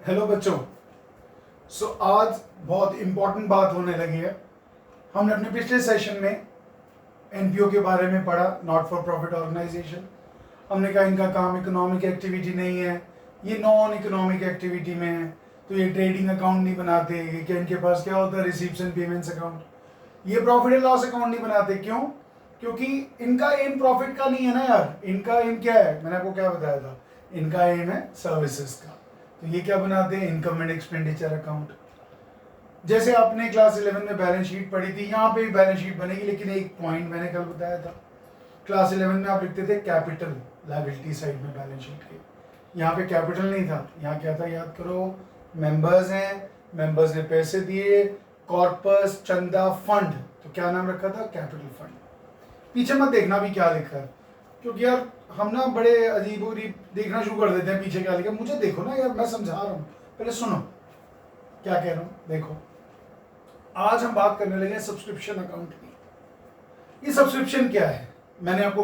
Hello बच्चों। आज बहुत इम्पोर्टेंट बात होने लगी है। हमने अपने पिछले सेशन में एनपीओ के बारे में पढ़ा, नॉट फॉर प्रॉफिट ऑर्गेनाइजेशन। हमने कहा इनका काम इकोनॉमिक एक्टिविटी नहीं है, ये नॉन इकोनॉमिक एक्टिविटी में है, तो ये ट्रेडिंग अकाउंट नहीं बनाते। ये क्या इनके पास क्या होता है, रिसीप्ट्स एंड पेमेंट्स अकाउंट। ये प्रॉफिट एंड लॉस अकाउंट नहीं बनाते। क्यों? क्योंकि इनका एम प्रॉफिट का नहीं है ना यार। इनका एम क्या है, मैंने आपको क्या बताया था, इनका एम है सर्विसेज का। तो ये क्या बनाते हैं, इनकम एंड एक्सपेंडिचर अकाउंट। जैसे आपने क्लास 11 में बैलेंस शीट पढ़ी थी, यहाँ पे भी बैलेंस शीट बनेगी, लेकिन एक पॉइंट मैंने कल बताया था। क्लास 11 में आप लिखते थे कैपिटल लायबिलिटी साइड में बैलेंस शीट के, यहाँ पे कैपिटल नहीं था। यहाँ क्या था, याद करो, मेंबर्स हैं, मेंबर्स ने पैसे दिए, कॉर्पस, चंदा, फंड, तो क्या नाम रखा था, कैपिटल फंड। पीछे मत देखना भी क्या लिखा है, क्योंकि यार हम ना बड़े अजीब अजीब देखना शुरू कर देते हैं पीछे क्या लिखा। मुझे देखो ना यार, मैं समझा रहा हूँ, पहले सुनो क्या कह रहा हूँ। देखो, आज हम बात करने लगे सब्सक्रिप्शन अकाउंट की। ये सब्सक्रिप्शन क्या है, मैंने आपको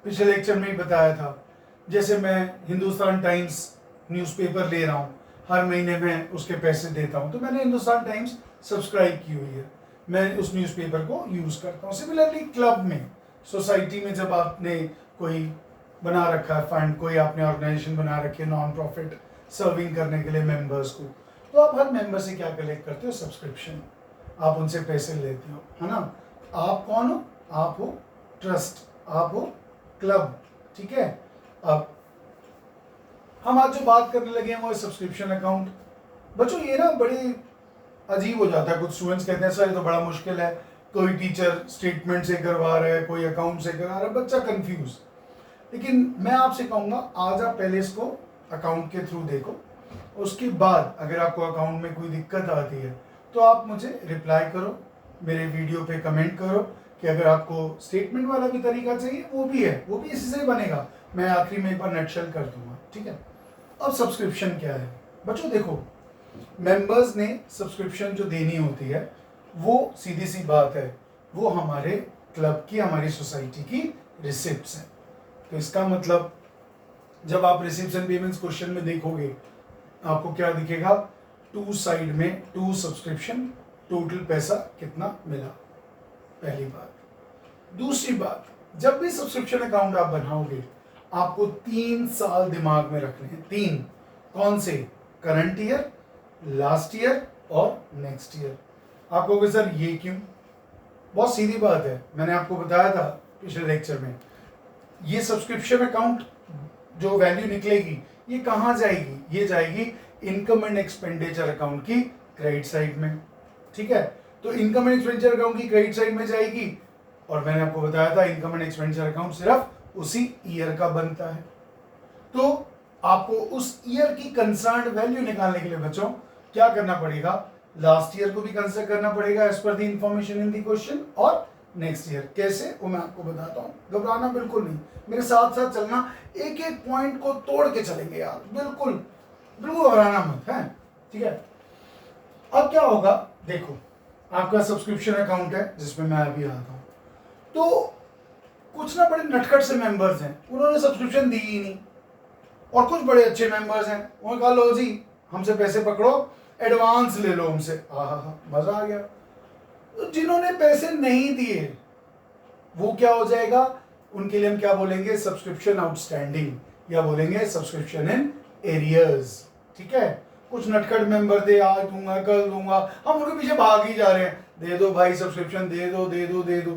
पिछले लेक्चर में ही बताया था। जैसे मैं हिंदुस्तान टाइम्स न्यूज़पेपर ले रहा हूँ, हर महीने में उसके पैसे देता हूँ, तो मैंने हिंदुस्तान टाइम्स सब्सक्राइब की हुई है, मैं उस न्यूज़पेपर को यूज़ करता हूँ। सिमिलरली क्लब में, सोसाइटी में जब आपने कोई बना रखा है फंड, कोई आपने ऑर्गेनाइजेशन बना रखी है नॉन प्रॉफिट सर्विंग करने के लिए मेंबर्स को, तो आप हर मेंबर से क्या कलेक्ट करते हो, सब्सक्रिप्शन। आप उनसे पैसे लेते हो, है ना। आप कौन हो, आप हो ट्रस्ट, आप हो क्लब, ठीक है। अब हम आज जो बात करने लगे हैं वो है सब्सक्रिप्शन अकाउंट। बच्चों ये ना बड़ी अजीब हो जाता है, कुछ स्टूडेंट्स कहते हैं सर ये तो बड़ा मुश्किल है, कोई टीचर स्टेटमेंट से करवा रहा है, कोई अकाउंट से करा रहा है, बच्चा कंफ्यूज। लेकिन मैं आपसे कहूँगा आज आप पहले इसको अकाउंट के थ्रू देखो, उसके बाद अगर आपको अकाउंट में कोई दिक्कत आती है तो आप मुझे रिप्लाई करो, मेरे वीडियो पे कमेंट करो कि अगर आपको स्टेटमेंट वाला भी तरीका चाहिए वो भी है, वो भी इसी से बनेगा। मैं आखिरी में एक बार नटशेल कर दूंगा, ठीक है। अब सब्सक्रिप्शन क्या है बच्चों, देखो मेंबर्स ने सब्सक्रिप्शन जो देनी होती है वो सीधी सी बात है, वो हमारे क्लब की, हमारी सोसाइटी की रिसिप्ट्स हैं। तो इसका मतलब जब आप रिसिप्ट्स एंड पेमेंट्स क्वेश्चन में देखोगे आपको क्या दिखेगा, टू साइड में टू सब्सक्रिप्शन, टोटल पैसा कितना मिला, पहली बात। दूसरी बात, जब भी सब्सक्रिप्शन अकाउंट आप बनाओगे आपको 3 साल दिमाग में रखने हैं। 3 कौन से, करंट ईयर, लास्ट ईयर और नेक्स्ट ईयर। आप कहोगे सर ये क्यों, बहुत सीधी बात है, मैंने आपको बताया था पिछले लेक्चर में। ये सब्सक्रिप्शन अकाउंट जो वैल्यू निकलेगी ये कहाँ जाएगी, ये जाएगी इनकम एंड एक्सपेंडिचर अकाउंट की क्रेडिट साइड में, ठीक है। तो इनकम एंड एक्सपेंडिचर अकाउंट की क्रेडिट साइड में जाएगी, और मैंने आपको बताया था इनकम एंड एक्सपेंडिचर अकाउंट सिर्फ उसी ईयर का बनता है। तो आपको उस ईयर की कंसर्न्ड वैल्यू निकालने के लिए बच्चों क्या करना पड़ेगा, लास्ट ईयर को भी कंसिडर करना पड़ेगा as per the information in the question, और नेक्स्ट ईयर कैसे वो मैं आपको बताता हूँ। घबराना बिल्कुल नहीं, मेरे साथ साथ चलना, एक एक पॉइंट को तोड़ के चलेंगे यार, बिल्कुल बिल्कुल घबराना मत है, ठीक है। अब क्या होगा, देखो आपका सब्सक्रिप्शन अकाउंट है जिसमें मैं अभी आता हूँ, तो कुछ ना बड़े नटखट से मेंबर्स हैं, उन्होंने सब्सक्रिप्शन दी ही नहीं, और कुछ बड़े अच्छे मेंबर्स हैं, उन्होंने कहा लो जी हमसे पैसे पकड़ो, एडवांस ले लो हमसे। हाँ मजा आ गया। तो जिन्होंने पैसे नहीं दिए वो क्या हो जाएगा, उनके लिए हम क्या बोलेंगे, सब्सक्रिप्शन आउटस्टैंडिंग, या बोलेंगे सब्सक्रिप्शन इन एरियर्स, ठीक है। कुछ नटखट मेंबर थे, आज दूंगा कल दूंगा, हम उनके पीछे भाग ही जा रहे हैं, दे दो भाई सब्सक्रिप्शन, दे दो दे दो दे दो।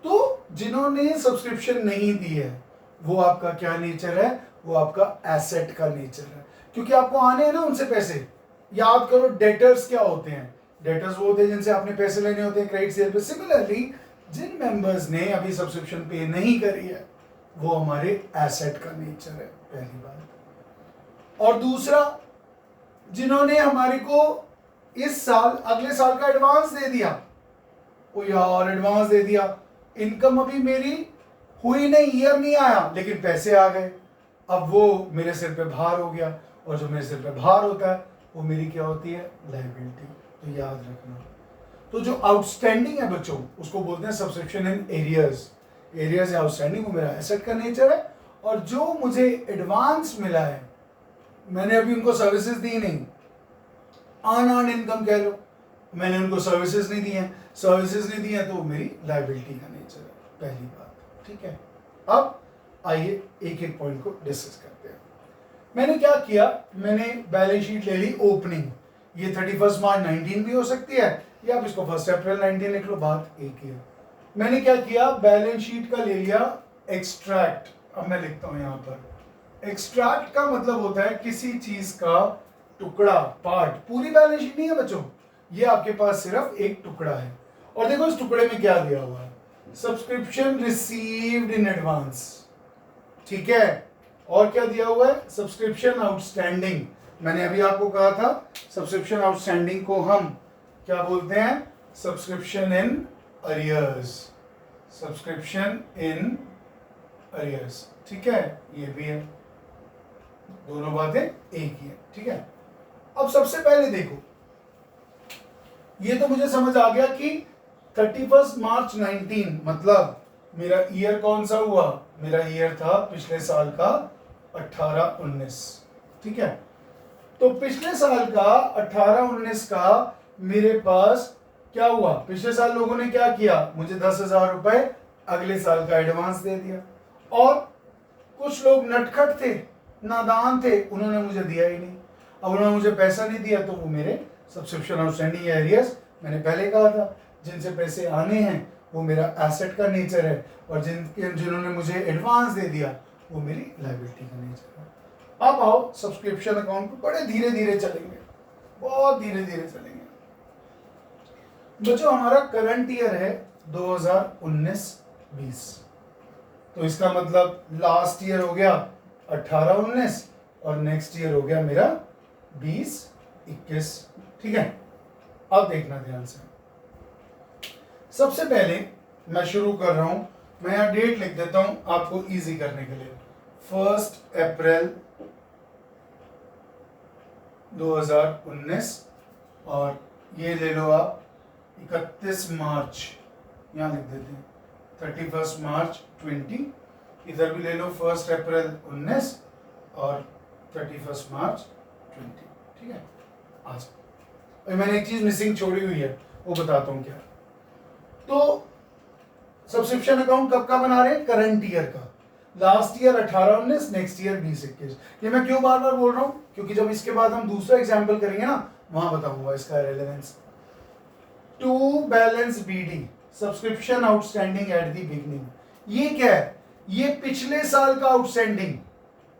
तो जिन्होंने सब्सक्रिप्शन नहीं दी है वो आपका क्या नेचर है, वो आपका एसेट का नेचर है, क्योंकि आपको आने हैं ना उनसे पैसे। याद करो डेटर्स क्या होते हैं, डेटर्स वो होते हैं जिनसे आपने पैसे लेने होते हैं क्रेडिट सेल पे। सिमिलरली जिन मेंबर्स ने अभी सब्सक्रिप्शन पे नहीं करी है वो हमारे एसेट का नेचर है, पहली बात। और दूसरा, जिन्होंने हमारे को इस साल अगले साल का एडवांस दे दिया, ओ यार एडवांस दे दिया, इनकम अभी मेरी हुई नहीं, ईयर नहीं आया, लेकिन पैसे आ गए, अब वो मेरे सिर पे भार हो गया, और जो मेरे सिर पे भार होता है वो मेरी क्या होती है, लायबिलिटी। तो याद रखना, तो जो आउटस्टैंडिंग है बच्चों उसको बोलते हैं सब्सक्रिप्शन इन एरियर्स। एरियर्स या आउटस्टैंडिंग वो मेरा एसेट का नेचर है, और जो मुझे एडवांस मिला है, मैंने अभी उनको सर्विसेज दी नहीं, अनअर्न्ड इनकम कह लो, मैंने उनको सर्विसेज नहीं दी हैं, सर्विसेज नहीं दी हैं तो मेरी लायबिलिटी का नेचर है, पहली बात, ठीक है। अब आइए एक एक पॉइंट को डिस्कस करते हैं। मैंने क्या किया, मैंने बैलेंस शीट ले ली ओपनिंग, ये 31 मार्च 19 भी हो सकती है या आप इसको 1 अप्रैल 19 लिख लो, बात एक ही है। मैंने क्या किया, बैलेंस शीट का ले लिया एक्सट्रैक्ट। अब मैं लिखता हूं यहां पर, एक्सट्रैक्ट का मतलब होता है किसी चीज का टुकड़ा, पार्ट, पूरी बैलेंस शीट नहीं है बच्चों, ये आपके पास सिर्फ एक टुकड़ा है। और देखो इस टुकड़े में क्या दिया हुआ है, सब्सक्रिप्शन रिसीव्ड इन एडवांस, ठीक है, और क्या दिया हुआ है, सब्सक्रिप्शन आउटस्टैंडिंग। मैंने अभी आपको कहा था सब्सक्रिप्शन आउटस्टैंडिंग को हम क्या बोलते हैं, subscription in arrears, subscription in arrears, ठीक है, ये भी है, दोनों बातें एक ही है, ठीक है। अब सबसे पहले देखो, ये तो मुझे समझ आ गया कि 31 मार्च 19 मतलब मेरा ईयर कौन सा हुआ, मेरा ईयर था पिछले साल का 18-19, ठीक है। तो पिछले साल का 18-19 का मेरे पास क्या हुआ, पिछले साल लोगों ने क्या किया, मुझे 10,000 रुपए अगले साल का एडवांस दे दिया, और कुछ लोग नटखट थे, नादान थे, उन्होंने मुझे दिया ही नहीं। अब उन्होंने मुझे पैसा नहीं दिया तो वो मेरे सब्सक्रिप्शन आउटस्टैंडिंग या एरियर्स, मैंने पहले कहा था जिनसे पैसे आने हैं वो मेरा एसेट का नेचर है, और जिन्होंने मुझे एडवांस दे दिया वो मेरी लायबिलिटी का नेचर है। अब आओ सब्सक्रिप्शन अकाउंट पे बड़े धीरे धीरे चलेंगे, बहुत धीरे धीरे चलेंगे बच्चों। हमारा करंट ईयर है 2019-20, तो इसका मतलब लास्ट ईयर हो गया 18-19 और नेक्स्ट ईयर हो गया मेरा 20-21, ठीक है। अब देखना ध्यान से, सबसे पहले मैं शुरू कर रहा हूं, मैं यहां डेट लिख देता हूं आपको इजी करने के लिए, 1 अप्रैल 2019, और ये ले लो आप 31 मार्च, यहां लिख देते हैं 31 मार्च 20, इधर भी ले लो 1 अप्रैल 19 और 31 मार्च 20, ठीक है। आज मैंने एक चीज मिसिंग छोड़ी हुई है, वो बताता हूं क्या। तो सब्सक्रिप्शन अकाउंट कब का बना रहे हैं, करंट ईयर का, लास्ट ईयर 18-19, नेक्स्ट ईयर 20-21। ये मैं क्यों बार बार बोल रहा हूं, क्योंकि जब इसके बाद हम दूसरा एग्जाम्पल करेंगे ना, वहां बताऊंगा इसका relevance. To balance BD, subscription outstanding at the beginning, ये क्या है, ये पिछले साल का आउटस्टैंडिंग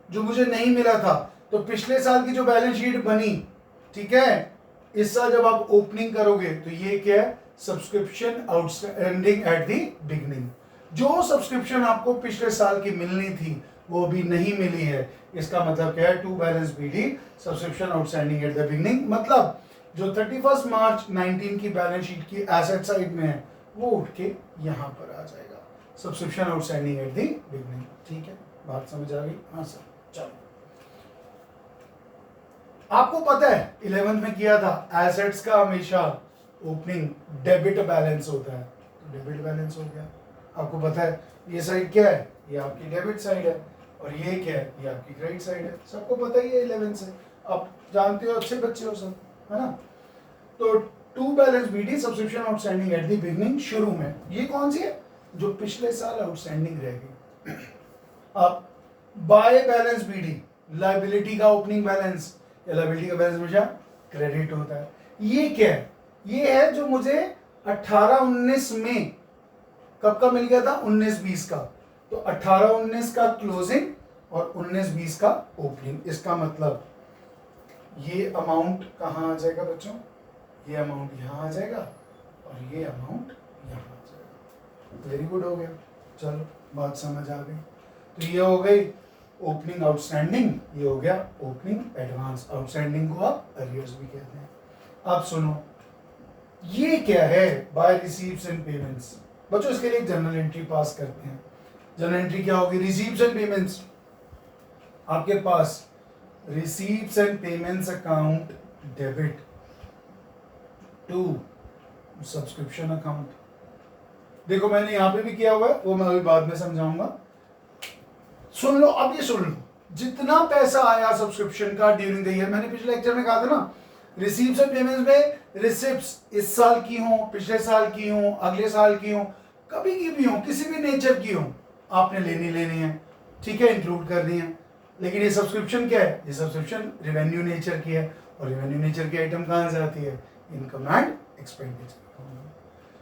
जो मुझे नहीं मिला था, तो पिछले साल की जो बैलेंस शीट बनी, ठीक है, इस साल जब आप ओपनिंग करोगे तो ये क्या है, subscription outstanding at the beginning. जो सब्सक्रिप्शन आपको पिछले साल की मिलनी थी वो भी नहीं मिली है, इसका मतलब क्या है, to balance BD subscription outstanding at the beginning, मतलब जो 31 मार्च 19 की बैलेंस शीट की एसेट साइड में है वो उठ के यहां पर आ जाएगा, subscription outstanding at the beginning, ठीक है, बात समझ आ गई। हाँ सर, चलो, आपको पता है 11th में किया था, एसेट्स का हमेशा ओपनिंग डेबिट बैलेंस होता है, तो डेबिट बैलेंस हो गया। आपको पता है ये साइड क्या है, ये आपकी डेबिट साइड है, और ये क्या है, ये आपकी क्रेडिट साइड है, सबको पता ही है 11 से, आप जानते हो, अच्छे बच्चे हो सब, है ना। तो to balance BD subscription outstanding at the beginning, शुरू में ये कौन सी है, जो पिछले साल आउटस्टैंडिंग रह गई। अब बाय बैलेंस बीडी, लायबिलिटी का ओपनिंग बैलेंस या लायबिलिटी का बैलेंस हमेशा क्रेडिट होता है। ये क्या है, ये है जो मुझे 18-19 में कब का मिल गया था, 19-20 का, तो 18-19 का क्लोजिंग और 19-20 का ओपनिंग। इसका मतलब ये अमाउंट कहाँ आ जाएगा बच्चों, ये अमाउंट यहाँ आ जाएगा और ये अमाउंट यहाँ आ जाएगा। वेरी गुड, हो गया, चलो बात समझ आ गई। तो ये हो गई ओपनिंग आउटस्टैंडिंग, ये हो गया ओपनिंग एडवांस, आउटस्टैंडिंग को आप अरियर्स भी कहते हैं। अब सुनो, ये क्या है, बाय रिसीव्स एंड पेमेंट्स। बच्चों इसके लिए जर्नल एंट्री पास करते हैं। जर्नल एंट्री क्या होगी, रिसीव्स एंड पेमेंट्स, आपके पास receives and payments account debit to subscription account. देखो मैंने यहां पे भी किया हुआ है, वो मैं अभी बाद में समझाऊंगा। सुन लो, अब ये सुन लो, जितना पैसा आया सब्सक्रिप्शन का ड्यूरिंग द ईयर, मैंने पिछले लेक्चर में कहा था ना, रिसीव्स एंड पेमेंट्स में रिसिप्ट्स इस साल की हो, पिछले साल की हो, अगले साल की हो, कभी की भी हो, किसी भी नेचर की हो, आपने लेनी है, ठीक है, इंक्लूड करनी है। लेकिन ये सब्सक्रिप्शन क्या है? ये सब्सक्रिप्शन रेवेन्यू नेचर की है, और रेवेन्यू नेचर की आइटम कहाँ से आती है? Income and expenditure.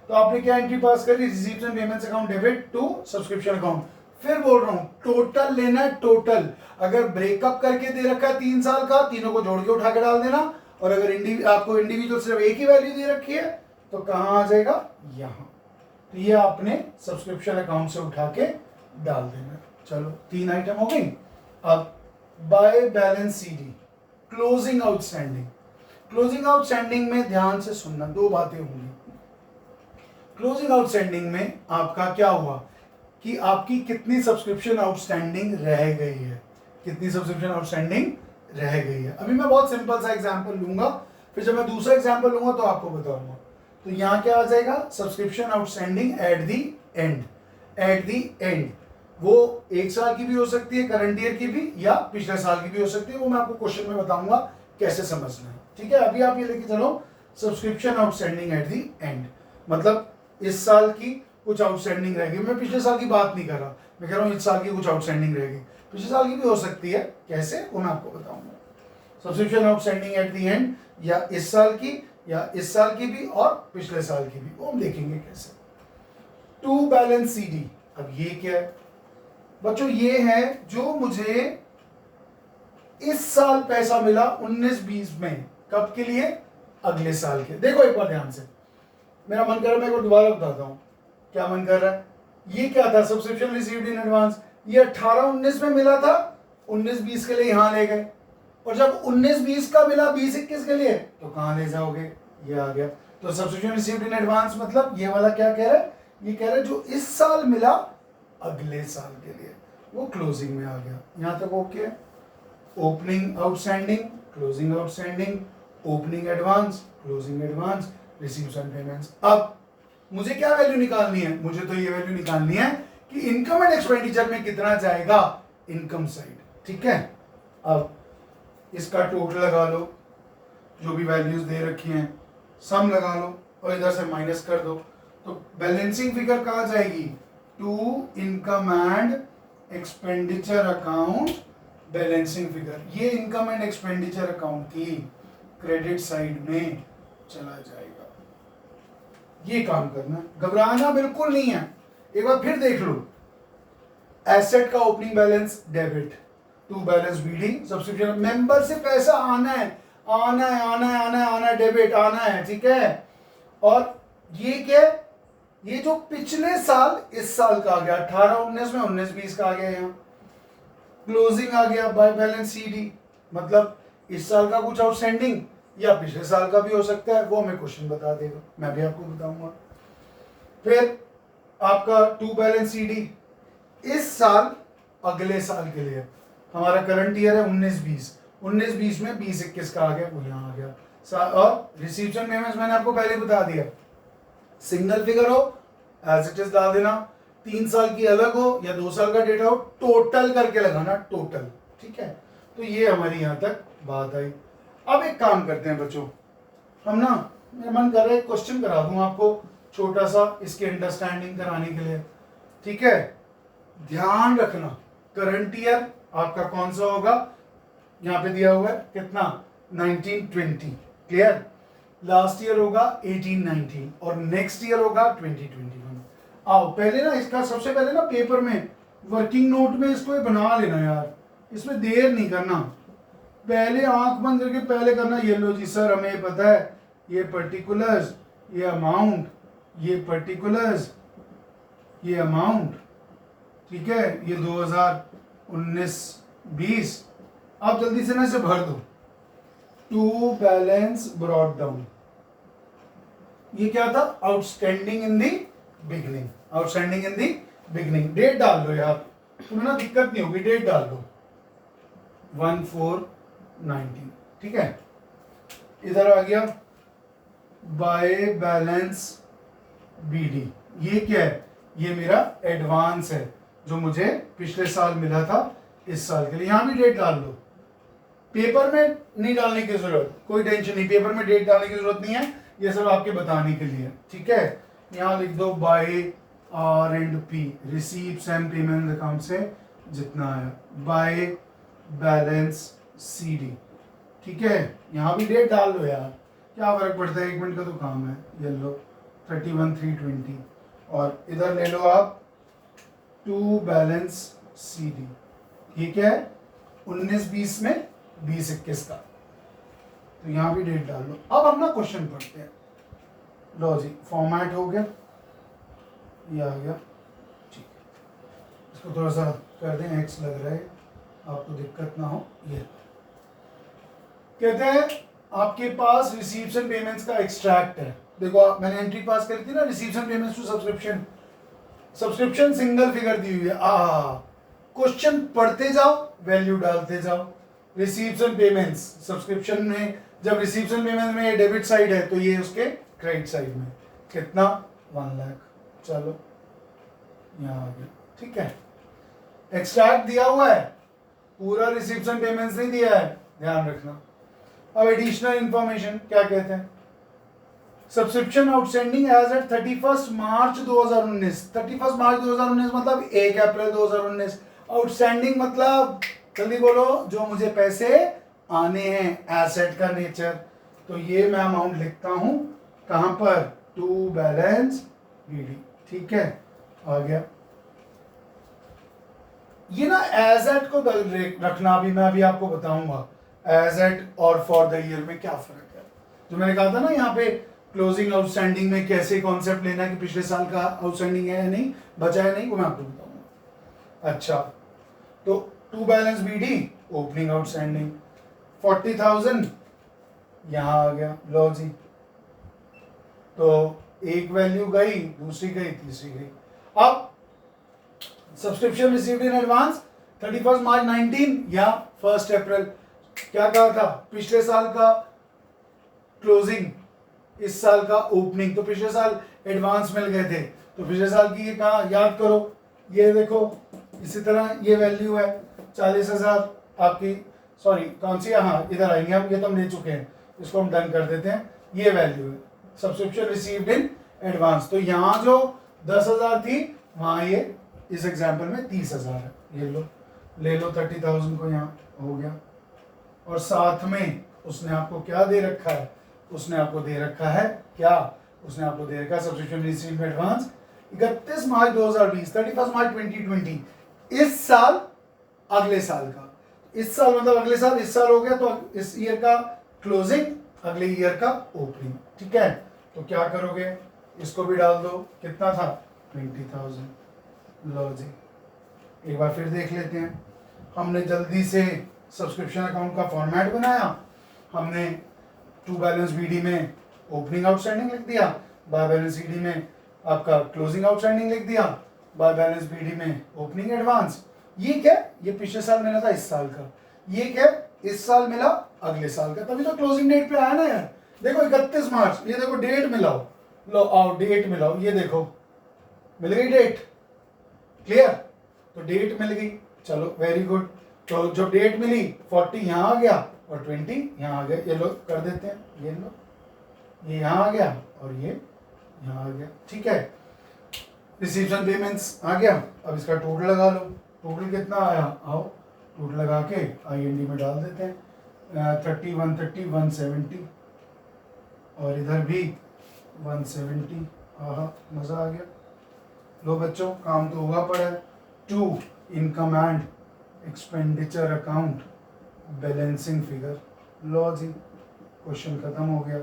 तो आपने क्या एंट्री पास करी? रिसीव्स and payments account debit to subscription account. फिर बोल रहा हूं टोटल लेना है, टोटल। अगर ब्रेकअप करके दे रखा है 3 साल का, तीनों को जोड़ के उठा के डाल देना। और अगर आपको इंडिविजुअल सिर्फ एक ही वैल्यू दे रखी है तो कहां आ जाएगा? यहां। तो ये आपने सब्सक्रिप्शन अकाउंट से उठा के डाल देना। चलो 3 आइटम हो गई। अब by balance CD, closing outstanding. Closing outstanding में ध्यान से सुनना, 2 बातें होंगी। क्लोजिंग आउटस्टैंडिंग में आपका क्या हुआ कि आपकी कितनी सब्सक्रिप्शन आउटस्टैंडिंग रह गई है, कितनी सब्सक्रिप्शन आउटस्टैंडिंग रह गई है। अभी मैं बहुत सिंपल सा एग्जांपल लूंगा, फिर जब मैं दूसरा एग्जांपल लूंगा तो आपको बताऊंगा। तो यहाँ क्या आ जाएगा? Subscription outstanding at the and. At the and वो 1 साल की भी हो सकती है, करंट ईयर की भी, या पिछले साल की भी हो सकती है। वो मैं आपको क्वेश्चन में बताऊंगा कैसे समझना है, ठीक है। अभी आप ये लेके चलो, subscription outstanding at the and मतलब इस साल की कुछ आउटस्टैंडिंग रहेगी। मैं पिछले साल की बात नहीं कर रहा, मैं कह रहा हूँ इस साल की कुछ आउटस्टैंडिंग रहेगी, पिछले साल की भी हो सकती है। कैसे? वो मैं आपको बताऊंगा। Subscription outstanding at the and, या इस साल की, या इस साल की भी, और पिछले साल की भी, वो हम देखेंगे कैसे। To balance CD. अब ये क्या है बच्चों? ये है जो मुझे इस साल पैसा मिला 19-20 में, कब के लिए? अगले साल के। देखो एक बार ध्यान से, मेरा मन कर रहा है, मैं एक बार दोबारा बताता हूँ क्या मन कर रहा है। ये क्या था? Subscription received in advance. ये 18-19 में मिला था, 19-20 के लिए यहाँ ले गए। और जब 19-20 का मिला 20-21 के लिए, तो कहाँ ले जाओगे? ये आ गया। तो सब्सक्रिप्शन रिसीव्ड इन एडवांस मतलब ये वाला क्या कह रहा है? ये कह रहा है जो इस साल मिला अगले साल के लिए, वो क्लोजिंग में आ गया। यहाँ तक ओके है। Opening outstanding, closing outstanding, opening advance, closing advance, receives and payments. अब मुझे क्या वैल्यू निकालनी है? मुझे तो ये वैल्यू निकालनी है कि इनकम एंड एक्सपेंडिचर में कितना जाएगा इनकम साइड, ठीक है। अब इसका टोटल लगा लो, जो भी वैल्यूज दे रखी हैं सम लगा लो, और इधर से माइनस कर दो। तो बैलेंसिंग फिगर कहाँ जाएगी? To income and expenditure account balancing figure. ये इनकम एंड एक्सपेंडिचर अकाउंट की क्रेडिट साइड में चला जाएगा। ये काम करना, घबराना बिल्कुल नहीं है। एक बार फिर देख लो, एसेट का opening balance debit, to balance BD, subscription member से पैसा आना है, आना है, आना है, आना है, आना है, डेबिट आना है, ठीक है। और ये क्या? ये जो पिछले साल इस साल का आ गया, 18-19 में 19-20 का आ गया। यहाँ क्लोजिंग आ गया बाय बैलेंस सीडी, मतलब इस साल का कुछ आउटस्टैंडिंग या पिछले साल का भी हो सकता है, वो हमें क्वेश्चन बता देगा, मैं भी आपको बताऊंगा। फिर आपका टू बैलेंस सीडी इस साल अगले साल के लिए, हमारा करंट ईयर है 19-20, 19-20 में 20-21 का आ गया, वो यहाँ आ गया। और रिसीव्स एंड पेमेंट्स मैंने आपको पहले बता दिया, सिंगल फिगर हो एज इट इज डाल देना, 3 साल की अलग हो या 2 साल का डेटा हो, टोटल करके लगाना, टोटल, ठीक है। तो ये हमारी यहाँ तक बात आई। अब एक काम करते हैं बच्चों, हम ना, मेरा मन कर रहा है क्वेश्चन करा दूं आपको छोटा सा, इसकी अंडरस्टैंडिंग कराने के लिए, ठीक है। ध्यान रखना, करंट ईयर आपका कौन सा होगा? यहाँ पे दिया हुआ है कितना? 1920, क्लियर। लास्ट ईयर होगा 1819 और नेक्स्ट ईयर होगा 2021। आओ पहले ना इसका, सबसे पहले ना पेपर में वर्किंग नोट में इसको बना लेना यार, इसमें देर नहीं करना, पहले आंख बंद करके पहले करना। ये लो जी सर, हमें पता है ये पर्टिकुलर्स, ये अमाउंट, ये पर्टिकुलर्स, ये अमाउंट, ठीक है, ये 2019-20। आप जल्दी से ना इसे भर दो। टू बैलेंस ब्रॉट डाउन, ये क्या था? Outstanding in the beginning, outstanding in the beginning. Date डाल दो यार, तुम्हें ना दिक्कत नहीं होगी, डेट डाल दो 1419, ठीक है। इधर आ गया बाय बैलेंस बीडी, ये क्या है? ये मेरा एडवांस है जो मुझे पिछले साल मिला था इस साल के लिए, यहां भी डेट डाल दो पेपर में नहीं डालने की जरूरत, कोई टेंशन नहीं, पेपर में डेट डालने की जरूरत नहीं है, ये सब आपके बताने के लिए, ठीक है। यहाँ लिख दो बाय आर एंड पी, रिसीव्स एंड पेमेंट अकाउंट से जितना है, बाय बैलेंस सी डी, ठीक है। यहाँ भी डेट डाल दो यार, क्या फर्क पड़ता है, 1 मिनट का तो काम है। ये लो 31/3/20, और इधर ले लो आप टू बैलेंस सी डी, ठीक है। 19-20 में 20-21 का, तो यहाँ भी डेट डाल लो। अब हम ना क्वेश्चन पढ़ते हैं। लो जी, फॉर्मेट हो गया, ये आ गया, ठीक है। इसको थोड़ा सा कर दें, एक्स लग रहा है, आपको दिक्कत ना हो। ये कहते हैं आपके पास रिसीव्स एंड पेमेंट्स का एक्सट्रैक्ट है। देखो मैंने एंट्री पास करी थी ना, receives and payments to subscription, subscription single figure दी हुई है। क्वेश्चन पढ़ते जाओ, वैल्यू डालते जाओ। रिसीव्स एंड पेमेंट्स सब्सक्रिप्शन में, जब रिसीव्स एंड पेमेंट में ये डेबिट साइड है तो ये उसके क्रेडिट साइड में, कितना 1 लाख। चलो यहाँ आ गया, ठीक है। एक्सट्रैक्ट दिया हुआ है, पूरा रिसीव्स एंड पेमेंट्स नहीं दिया है, ध्यान रखना। अब एडिशनल इंफॉर्मेशन क्या कहते हैं, सब्सक्रिप्शन आउटस्टैंडिंग एज एट 31 मार्च 2019। 31 मार्च 2019 मतलब 1 अप्रैल 2019। आउटस्टैंडिंग मतलब जल्दी बोलो, जो मुझे पैसे आने हैं, एसेट का नेचर। तो ये मैं अमाउंट लिखता हूं कहां पर, टू बैलेंस बीडी, ठीक है। आ गया ये ना, एसेट को रखना भी मैं अभी आपको बताऊंगा, एसेट और फॉर द ईयर में क्या फर्क है। जो मैंने कहा था ना यहाँ पे क्लोजिंग आउटस्टैंडिंग में कैसे कॉन्सेप्ट लेना है कि पिछले साल का आउटस्टैंडिंग है या नहीं, बचा है नहीं, वो मैं आपको बताऊंगा। अच्छा, तो to balance BD opening outstanding 40,000 यहां आ गया। लो जी, तो एक वैल्यू गई, दूसरी गई, तीसरी गई। अब subscription received in advance 31 March 19 या 1 अप्रैल। क्या कहा था, पिछले साल का क्लोजिंग, इस साल का ओपनिंग। तो पिछले साल एडवांस मिल गए थे, तो पिछले साल की ये कहा याद करो, ये देखो इसी तरह ये वैल्यू है 40,000 आपकी, सॉरी कौन सी, हाँ इधर आएंगे हम, ये तो हम ले चुके हैं, इसको हम डन कर देते हैं। ये वैल्यू है सब्सक्रिप्शन रिसीव्ड इन एडवांस। तो यहाँ जो 10,000 थी, वहाँ ये इस एग्जाम्पल में 30,000 है। ये लो, ले लो 30,000 को, यहाँ हो गया। और साथ में उसने आपको क्या दे रखा है, उसने आपको दे रखा है क्या, उसने आपको दे रखा है सब्सक्रिप्शन रिसीव्ड इन एडवांस 31 मार्च 2020, 31 मार्च 2020, इस साल अगले साल का। इस साल मतलब अगले साल, इस साल हो गया तो इस ईयर का क्लोजिंग, अगले ईयर का ओपनिंग, ठीक है। तो क्या करोगे, इसको भी डाल दो, कितना था 20,000। लो जी, एक बार फिर देख लेते हैं। हमने जल्दी से सब्सक्रिप्शन अकाउंट का फॉर्मेट बनाया, हमने टू बैलेंस बीडी में ओपनिंग आउटस्टैंडिंग लिख दिया, बाय बैलेंस सीडी में आपका क्लोजिंग आउटस्टैंडिंग लिख दिया, बाय बैलेंस बीडी में ओपनिंग एडवांस। ये क्या, ये पिछले साल मिला था इस साल का, ये क्या इस साल मिला अगले साल का, तभी तो क्लोजिंग डेट पे आया ना यार। देखो 31 मार्च, ये देखो डेट मिलाओ, लो आओ डेट मिलाओ, ये देखो मिल गई डेट, क्लियर। तो डेट मिल गई, चलो वेरी गुड। तो जो डेट मिली 40 यहाँ आ गया और 20 यहाँ आ गया, ये लो कर देते हैं, ये लो ये यहाँ आ गया और ये यहाँ आ गया, ठीक है। रिसीप्शन पेमेंट्स आ गया, अब इसका टोटल लगा लो, टोटल कितना आया, आओ टोटल लगा के IND में डाल देते हैं। 30 130 170 और इधर भी 170। हाँ मज़ा आ गया। लो बच्चों, काम तो हुआ पड़ा है। To income and expenditure account balancing figure. लो जी, क्वेश्चन खत्म हो गया।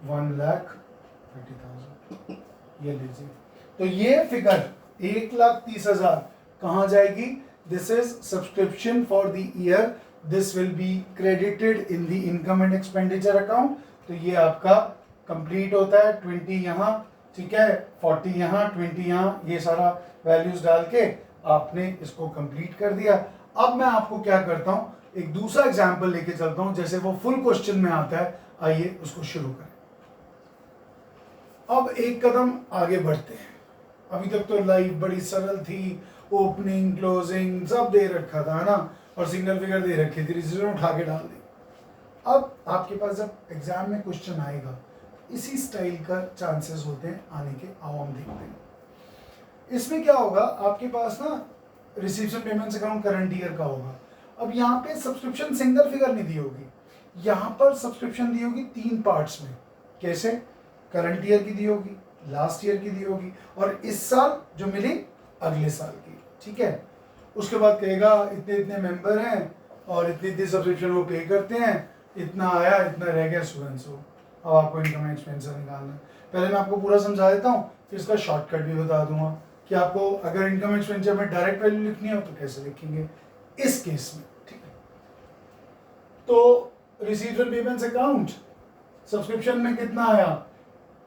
1,30,000 ये लीजिए। तो ये फिगर 1,30,000 कहाँ जाएगी, this is subscription for the year, this will be credited in the income and expenditure account. तो ये आपका कंप्लीट होता है। 20 यहाँ, ठीक है, 40 यहाँ, 20 यहाँ, ये सारा वैल्यूज डाल के आपने इसको कंप्लीट कर दिया। अब मैं आपको क्या करता हूँ, एक दूसरा एग्जाम्पल लेके चलता हूँ, जैसे वो फुल क्वेश्चन में आता है। आइए उसको शुरू करें। अब एक कदम आगे बढ़ते हैं। अभी तक तो लाइफ बड़ी सरल थी, ओपनिंग क्लोजिंग सब दे रखा था ना, और सिंगल फिगर दे रखी थी, रिसीवर उठा के डाल दी। अब आपके पास जब एग्जाम में क्वेश्चन आएगा इसी स्टाइल का चांसेस होते हैं आने के, आओ हम देखते हैं। इसमें क्या होगा, आपके पास ना रिसीप्शन पेमेंट्स अकाउंट करंट ईयर का होगा। अब यहाँ पे सब्सक्रिप्शन सिंगल फिगर नहीं दी होगी, यहाँ पर सब्सक्रिप्शन दी होगी 3 पार्ट्स में। कैसे? करंट ईयर की दी होगी, लास्ट ईयर की दी होगी, और इस साल जो मिली अगले साल की, ठीक है। उसके बाद कहेगा इतने इतने मेंबर हैं और इतनी इतनी सब्सक्रिप्शन वो पे करते हैं, इतना आया इतना रह गया स्टूडेंट्स को। अब आपको इनकम एक्सपेंस निकालना है। पहले मैं आपको पूरा समझा देता हूँ, फिर इसका शॉर्टकट भी बता दूंगा कि आपको अगर इनकम एक्सपेंडिचर में डायरेक्ट वैल्यू लिखनी हो तो कैसे लिखेंगे इस केस में, ठीक है। तो रिसीव्ड पेमेंट्स अकाउंट सब्सक्रिप्शन में कितना आया?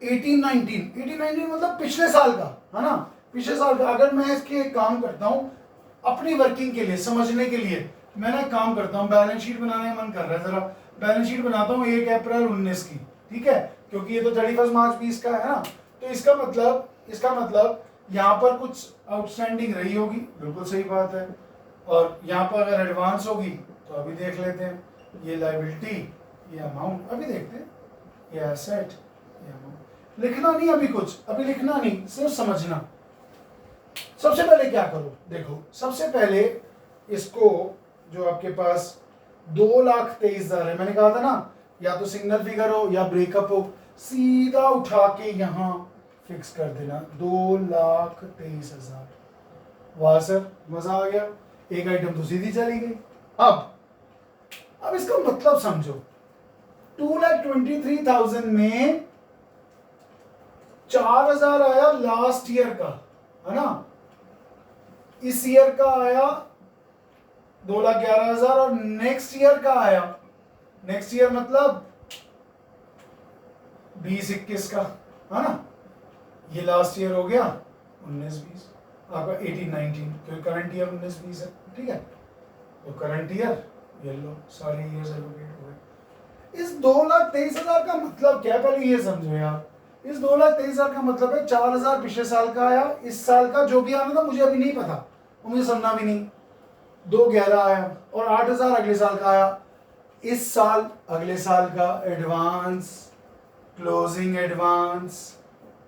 1819 मतलब पिछले साल का, है ना, पिछले साल का। अगर मैं इसके एक काम करता हूँ अपनी वर्किंग के लिए, समझने के लिए, मैं ना काम करता हूँ, बैलेंस शीट बनाने का मन कर रहा है, जरा बैलेंस शीट बनाता हूँ 1 अप्रैल 19 की, ठीक है, क्योंकि ये तो 31 मार्च 20 का है ना। तो इसका मतलब यहाँ पर कुछ आउटस्टैंडिंग रही होगी, बिल्कुल सही बात है। और यहाँ पर अगर एडवांस होगी तो अभी देख लेते हैं, ये लायबिलिटी, ये अमाउंट अभी देखते हैं, ये एसेट, ये अमाउंट। लिखना नहीं अभी कुछ, अभी लिखना नहीं, सिर्फ समझना। सबसे पहले क्या करो, देखो सबसे पहले इसको जो आपके पास 2,23,000 है, मैंने कहा था ना, या तो सिंगल फिगर हो या ब्रेकअप हो, सीधा उठा के यहाँ फिक्स कर देना 2,23,000। वाह सर, मजा आ गया, एक आइटम तो सीधी चली गई। अब इसका मतलब समझो, 2,23,000 में 4,000 आया लास्ट ईयर का, है ना, इस ईयर का आया 2,11,000 और नेक्स्ट ईयर का आया, नेक्स्ट ईयर मतलब 20-21 का, है ना। ये लास्ट ईयर हो गया 19-20, आपका 18-19, क्योंकि करंट ईयर 19-20 है, ठीक है। तो करंट ईयर ये लो, सारे ईयर्स एलोकेट हो गए। इस 2,23,000 का मतलब क्या, पहले ये समझो यार। इस 2,23,000 का मतलब है 4,000 पिछले साल का आया, इस साल का जो भी आना था मुझे अभी नहीं पता, और मुझे समझना भी नहीं, 2,11 आया, और 8,000 अगले साल का आया। इस साल अगले साल का एडवांस, क्लोजिंग एडवांस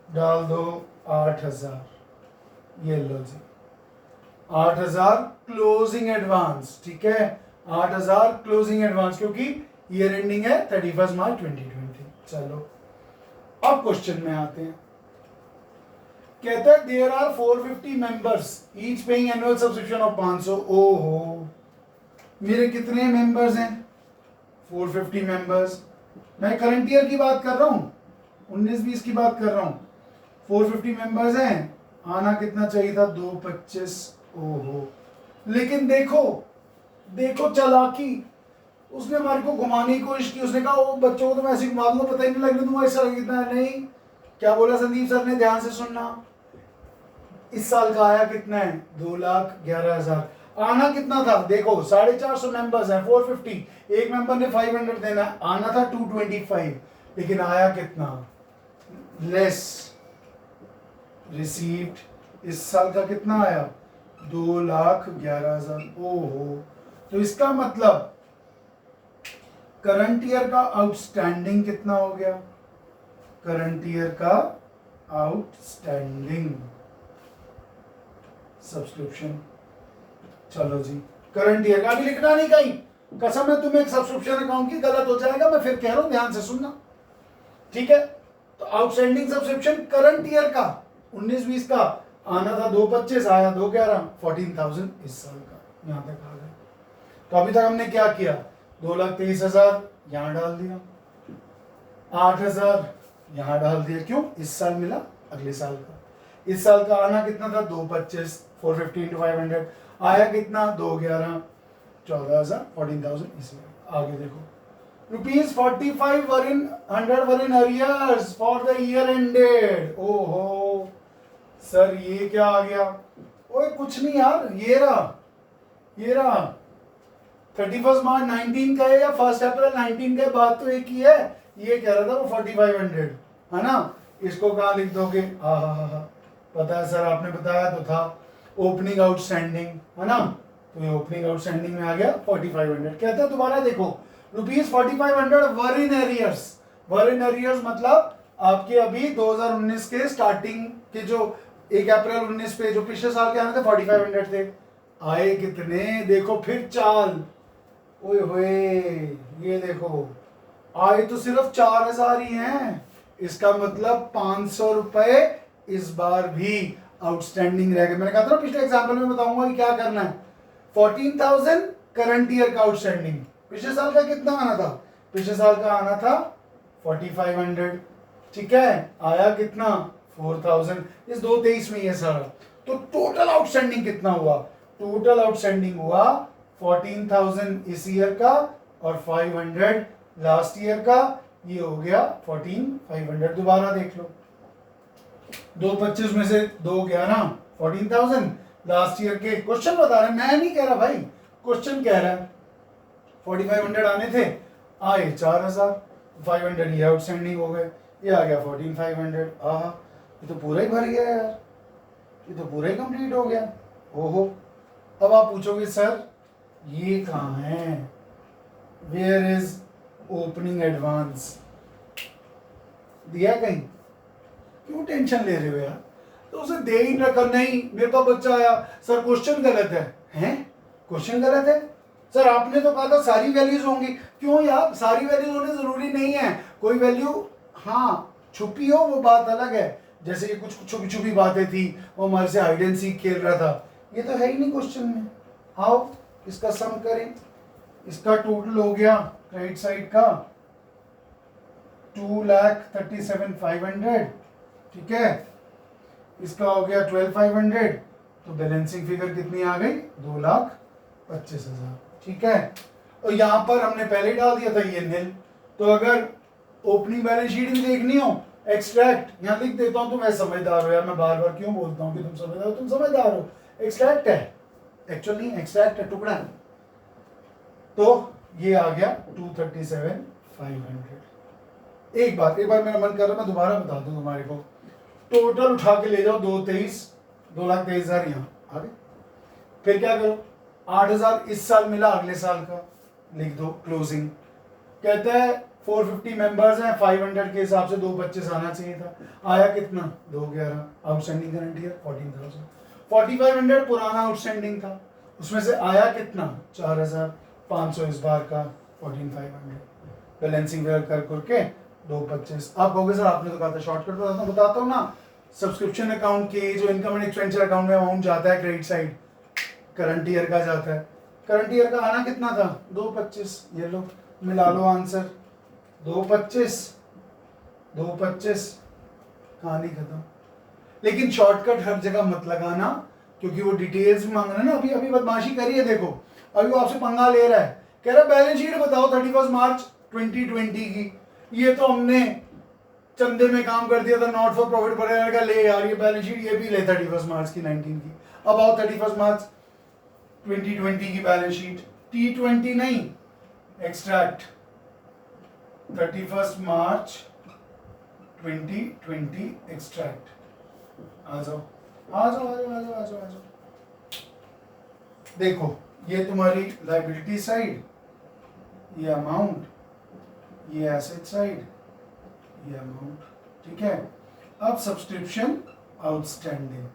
डाल दो 8,000, ये लो जी 8,000 क्लोजिंग एडवांस, ठीक है, 8,000 क्लोजिंग एडवांस, क्योंकि ईयर एंडिंग है 31 मार्च 2020। चलो अब क्वेश्चन में आते हैं। कहता है there are 450 members each paying annual subscription of 500। ओहो, मेरे कितने मेंबर्स हैं? 450 मेंबर्स। मैं करंट ईयर की बात कर रहा हूँ, 19-20 की बात कर रहा हूँ। 450 मेंबर्स हैं, आना कितना चाहिए था? 225। ओहो, लेकिन देखो चालाकी, उसने हमारे को घुमाने की कोशिश की। उसने कहा वो बच्चों को तो मैं ऐसे घुमा दूंगा, पता ही नहीं लगने दूंगा इस साल कितना है। नहीं, क्या बोला संदीप सर ने, ध्यान से सुनना। इस साल का आया कितना है? 2,11,000। आना कितना था? देखो 450 मेंबर्स हैं, 450, एक मेंबर ने 500 देना, आना था 225, लेकिन आया कितना? लेस रिसीव्ड इस साल का कितना आया? 2,11,000। ओहो, तो इसका मतलब करंट ईयर का आउटस्टैंडिंग कितना हो गया? करंट ईयर का आउटस्टैंडिंग सब्सक्रिप्शन, चलो जी करंट ईयर का, अभी लिखना नहीं कहीं, कसम है तुम्हें, एक सब्सक्रिप्शन अकाउंट की गलत हो जाएगा, मैं फिर कह रहा हूं ध्यान से सुनना, ठीक है। तो आउटस्टैंडिंग सब्सक्रिप्शन करंट ईयर का 19-20 का आना था 225, आया 2,11, 14,000 इस साल का, यहां तक आ गए। तो अभी तक हमने क्या किया? 2,23,000 यहां डाल दिया, 8,000 यहां डाल दिया, क्यों? इस साल मिला अगले साल का। इस साल का आना कितना था? 225, 450 into 500, आया कितना? 2,11, 14,000, 14,000 इसमें। आगे देखो, ₹45 were in 100 were in arrears for the year ended। ओहो सर, ये क्या आ गया? ओए कुछ नहीं यार, ये रहा 31 मार्च 19 का है या 1 अप्रैल 19 का, बात तो एक ही है। ये कह रहा था वो 4,500, है ना। इसको कहाँ लिख दोगे? हा, पता है सर, आपने बताया तो था, ओपनिंग आउटस्टैंडिंग, है ना। तो ये ओपनिंग आउटस्टैंडिंग में आ गया 4,500। कहता है दोबारा देखो, ₹4500 वर in arrears. Were in arrears मतलब आपके अभी 2019 के स्टार्टिंग के जो 1 अप्रैल 19 पे जो पिछले साल के आने थे 4500 थे, आए कितने देखो फिर चाल, ओए होए ये देखो आए तो सिर्फ 4000 ही हैं। इसका मतलब 500 रुपए इस बार भी आउटस्टैंडिंग रह गए। मैंने कहा था ना पिछले एग्जाम्पल में बताऊंगा कि क्या करना है। 14,000 करंट ईयर का आउटस्टैंडिंग, पिछले साल का कितना आना था? पिछले साल का आना था 4500, ठीक है, आया कितना 4000 इस 223 में ये सारा। तो टोटल आउटस्टैंडिंग कितना हुआ? टोटल आउटस्टैंडिंग हुआ 14,000 इस ईयर का और 500 लास्ट ईयर का, ये हो गया 14,500। दोबारा देख लो, 225 में से 2 गया ना 14,000 लास्ट ईयर के। क्वेश्चन बता रहे, मैं नहीं कह रहा भाई, क्वेश्चन कह रहा है 4500 आने थे, आए 4000, 500 ये आउटस्टैंडिंग हो गए, ये आ गया 14,500। आहा ये तो पूरा ही भर गया यार, ये तो पूरा ही कंप्लीट हो गया। ओहो, अब आप पूछोगे सर ये कहाँ है, वेयर इज ओपनिंग एडवांस, दिया कहीं? क्यों टेंशन ले रहे हो यार? तो उसे दे ही रखा। नहीं, मेरे पास बच्चा आया, सर क्वेश्चन गलत है। हैं? क्वेश्चन गलत है? सर आपने तो कहा था सारी वैल्यूज होंगी। क्यों यार, सारी वैल्यूज होने जरूरी नहीं है, कोई वैल्यू हाँ छुपी हो वो बात अलग है। जैसे कि कुछ छुपी छुपी बातें थी, वो हमारे से हाइड एंड सीक खेल रहा था, ये तो है ही नहीं क्वेश्चन में। आओ इसका सम करें। इसका टोटल हो गया राइट साइड का 2,37,500, ठीक है, इसका हो गया 12,500, तो बैलेंसिंग फिगर कितनी आ गई? 2,25,000, ठीक है। और यहाँ पर हमने पहले डाल दिया था ये नील। तो अगर ओपनिंग बैलेंस शीट भी देखनी हो, एक्सट्रैक्ट यहाँ लिख देता हूँ, तो मैं समझदार हो यार, मैं बार बार क्यों बोलता हूँ कि तुम समझदार हो, तुम समझदार हो। एक्सट्रैक्ट है, एक्चुअली एक्सट्रैक्ट है, टुकड़ा है। तो ये आ गया 237,500। एक बार मेरा मन कर रहा है मैं दोबारा बता दूं तुम्हारे को। टोटल उठा के ले जाओ 2,23,000 यहाँ आ गए। फिर क्या करो, 8,000 इस साल मिला, अगले साल का लिख दो क्लोजिंग। कहते हैं 450 मेंबर्स हैं, 500 के हिसाब से 225 आना चाहिए था, आया कितना? 211। Outstanding current year 14,000। 4,500 पुराना आउटस्टैंडिंग था, उसमें से आया कितना? 4,500 इस बार का 14,500। बैलेंसिंग कर करके 225। आप कहोगे सर आपने तो कहा था शॉर्टकट बताता हूँ ना। सब्सक्रिप्शन अकाउंट के जो इनकम एंड एक्सपेंडिचर अकाउंट में अमाउंट जाता है क्रेडिट साइड, करंट ईयर का जाता है। करंट ईयर का आना कितना था? 225। ये लो मिला लो आंसर, 225 कहानी खत्म। लेकिन शॉर्टकट हर जगह मत लगाना, क्योंकि वो डिटेल्स भी मांग रहे हैं ना। अभी बदमाशी करिए, देखो अभी वो आपसे पंगा ले रहा है, कह रहा है बैलेंस शीट बताओ 31 मार्च 2020 की। ये तो हमने चंदे में काम कर दिया था, नॉट फॉर प्रॉफिट पड़ेगा, ले यार ये बैलेंस शीट ये भी ले 31 मार्च की 19 की। अब आओ 31 मार्च 2020 की बैलेंस शीट, T20 नहीं, एक्सट्रैक्ट 31 मार्च 2020 एक्सट्रैक्ट। आ जाओ आ जाओ आ जाओ आ जाओ आ जाओ आ जाओ। देखो ये तुम्हारी लायबिलिटी साइड, ये अमाउंट, ये एसेट साइड, ये अमाउंट, ठीक है। अब सब्सक्रिप्शन आउटस्टैंडिंग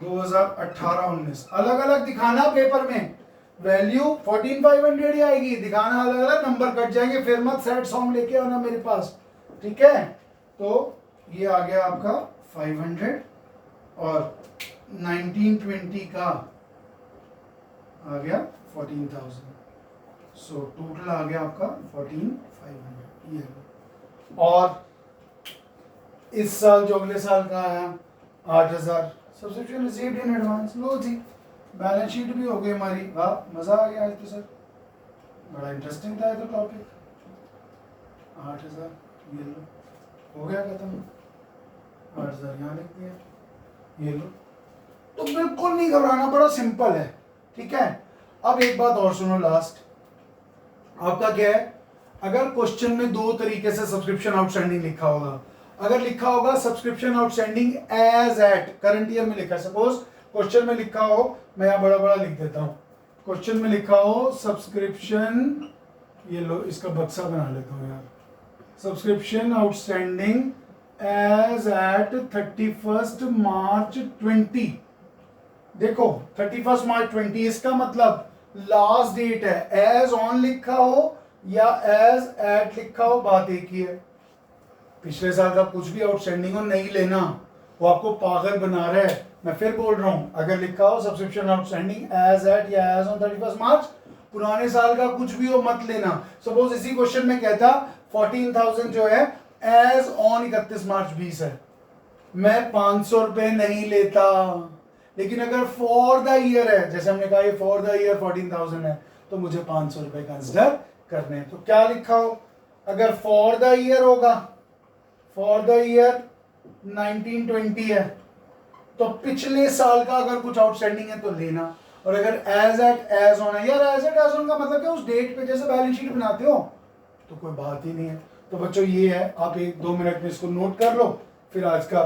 2018-19 अलग अलग दिखाना पेपर में, वैल्यू 14,500 ही आएगी, दिखाना अलग अलग, नंबर कट जाएंगे, फिर मत सैड सॉन्ग लेके आना मेरे पास, ठीक है। तो ये आ गया आपका 500 और 1920 का आ गया 14,000। सो टोटल आ गया आपका 14,500। ये और इस साल जो अगले साल का आया 8,000 सब्सक्रिप्शन रिसीव्ड इन एडवांस। लो जी बैलेंस शीट भी हो गई हमारी। वाह मजा आ गया आज तो सर, बड़ा इंटरेस्टिंग था ये तो टॉपिक। 8,000 ये लो, हो गया खत्म। 8,000 यहाँ लिख दिया, ये लो। तो बिल्कुल नहीं घबराना, बड़ा सिंपल है, ठीक है। अब एक बात और सुनो लास्ट, आपका क्या है, अगर क्वेश्चन में 2 तरीके से सब्सक्रिप्शन आउटस्टैंडिंग लिखा होगा, अगर लिखा होगा subscription outstanding as at current year में लिखा है, सपोज क्वेश्चन में लिखा हो, मैं यहाँ बड़ा बड़ा लिख देता हूँ, क्वेश्चन में लिखा हो सब्सक्रिप्शन ये लो, इसका बक्सा बना लेता हूँ यार। सब्सक्रिप्शन आउटस्टैंडिंग एज एट 31 मार्च 20। देखो 31 मार्च 20, इसका मतलब लास्ट डेट है। एज ऑन लिखा हो या एज एट लिखा हो, बात एक ही है। पिछले साल का कुछ भी आउटस्टैंडिंग हो नहीं लेना, वो आपको पागल बना रहा है। मैं फिर बोल रहा हूं, अगर लिखा हो सब्सक्रिप्शन आउटस्टैंडिंग एज एट या एज ऑन 31 मार्च, पुराने साल का कुछ भी हो मत लेना। सपोज इसी क्वेश्चन में कहता 14,000 जो है एज ऑन 31 मार्च 20 है, मैं 500 रुपए नहीं लेता। लेकिन अगर फॉर द ईयर है, जैसे हमने कहा ये फॉर द ईयर 14,000 है, तो मुझे 500 रुपए कंसिडर करने हैं। तो क्या लिखा हो, अगर फॉर द ईयर होगा, फॉर द ईयर 1920 है, तो पिछले साल का अगर कुछ आउटस्टैंडिंग है तो लेना। और अगर एज एट एज ऑन है, यार एज एट एज ऑन का मतलब क्या, उस डेट पे जैसे बैलेंस शीट बनाते हो, तो कोई बात ही नहीं है। तो बच्चों ये है, आप 1-2 मिनट में इसको नोट कर लो, फिर आज का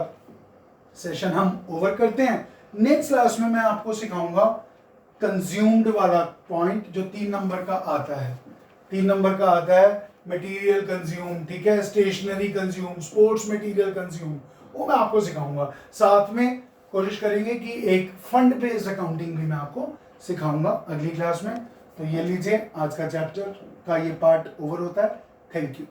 सेशन हम ओवर करते हैं। नेक्स्ट क्लास में मैं आपको सिखाऊंगा कंज्यूम्ड वाला पॉइंट, जो 3 नंबर का आता है। 3 नंबर का आता है मटेरियल कंज्यूम, ठीक है, stationery consume, sports material consume, वो मैं आपको सिखाऊंगा। साथ में कोशिश करेंगे कि एक फंड बेस्ड अकाउंटिंग भी मैं आपको सिखाऊंगा अगली क्लास में। तो ये लीजिए, आज का चैप्टर का ये पार्ट ओवर होता है। Thank you.